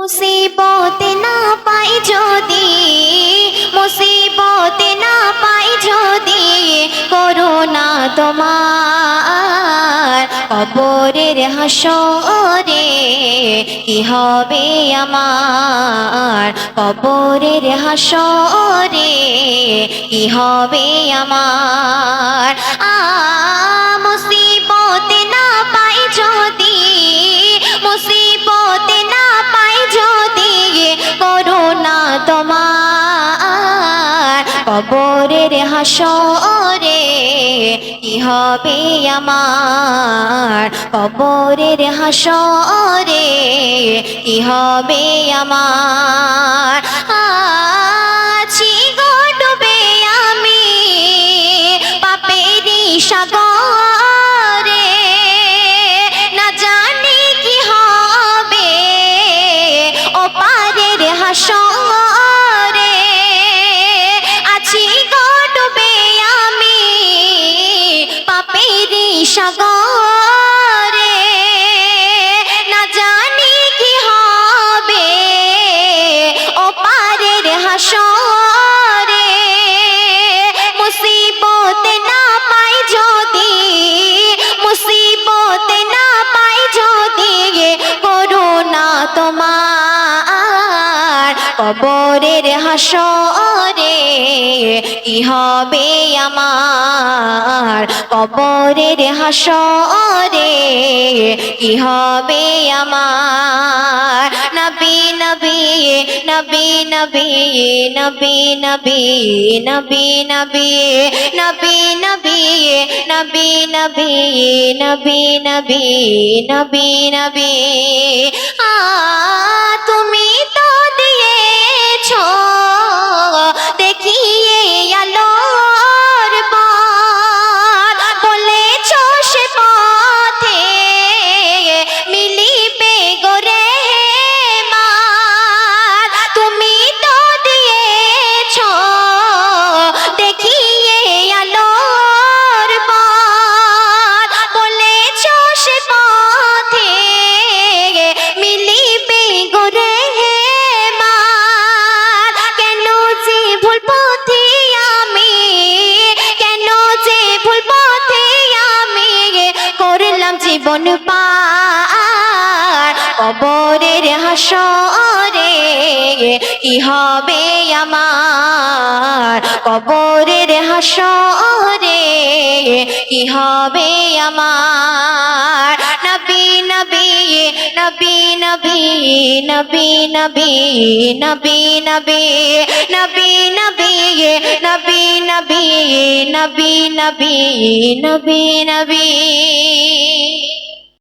মুসিবতে না পাই যদি, মুসিবতে না পাই যদি, করুণা তোমার কবরের হাসরে কি হবে আমার, কবরের হাসরে কি হবে আমার। মুসিবতে না পাই যদি, মুসিবতে না পাই যদি, করুণা তোমার কবরের হাসরে কি হবে আমার, কবরের হাসরে কি হবে আমার। আছি গো ডুবে আমি পাপেরই সাগরে, না জানি কি হবে ওপারের হাসরে। আছি গো ডুবে আমি পাপেরই সাগরে, না জানি কি হবে ওপারের হাসরে। মুসিবতে না পাই যদি, মুসিবতে না পাই যদি, করুণা তোমার কবরের হাসরে কি হবে আমার, কবরের হাসরে কি হবে আমার। নবী নবী নবী নবী নবী নবী নবী নবী নবী নবী নবী নবী নবী নবী নবী নবী। তুমি তো দিয়েছো দেখিয়ে আলোর পথ, বলেছো সে পথে মিলিবে গোরে মাত। তুমি তো দিয়েছো দেখিয়ে আলোর পথ, বলেছো সে পথে মিলিবে গোরে মাত। কেন যে ভুল পথে আমি, কেন যে ভুল পথে আমি করলাম জীবন পার, কবরের হাসরে কি হবে আমার, কবরের হাসরে কি হবে আমার। নবী নবী নবী নবী নবী নবী নবী নবী নবী নবী নবী নবী নবী নবী নবী নবী।